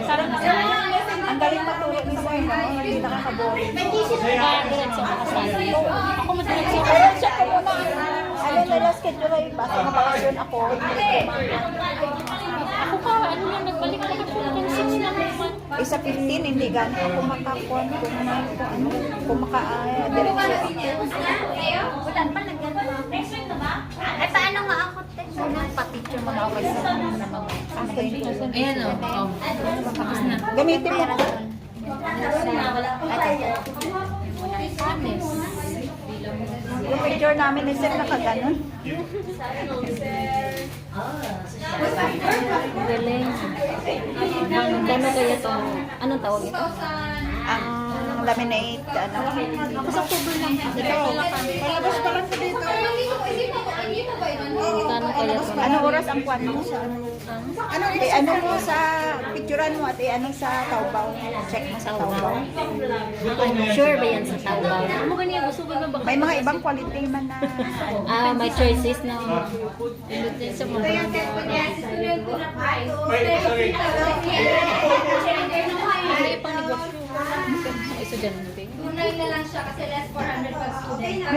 Sarang ang galing maturo ni Sir, no? Hindi nakakaboring. Diretso ka kasali. Ako madiretso ka. Pero siya ko muna, ano nila schedule ay basta mabakasyon ako. Ako ka, ano lang, nagbalik ako ng 6 na naman. Sa 15, hindi gano'n ako makakuan kung maka-diretso ako. Ay, paano nga ako? Pa-picture mo na ako sa Ayan o. Tapos na. gamitin mo. Yung picture namin ni Sir nakaganon. Galing. Gano kaya to? Anong tawag ito? Ang laminate, ano. Ako sa October lang. Ito, palabas pa lang po dito. Gano kaya to? Anong oras ang kwan mo? Ano, ano mo sa picturean mo at ano sa Taobao? Check mo sa Taobao. Sure ba yan sa Taobao? Ano ganyan? Gusto ko na ba? May mga ibang quality man na ano. May choices na. Ilutin sa mga. May pang negosyo. Isa dyan. Tunay na lang siya kasi less 400 pag student.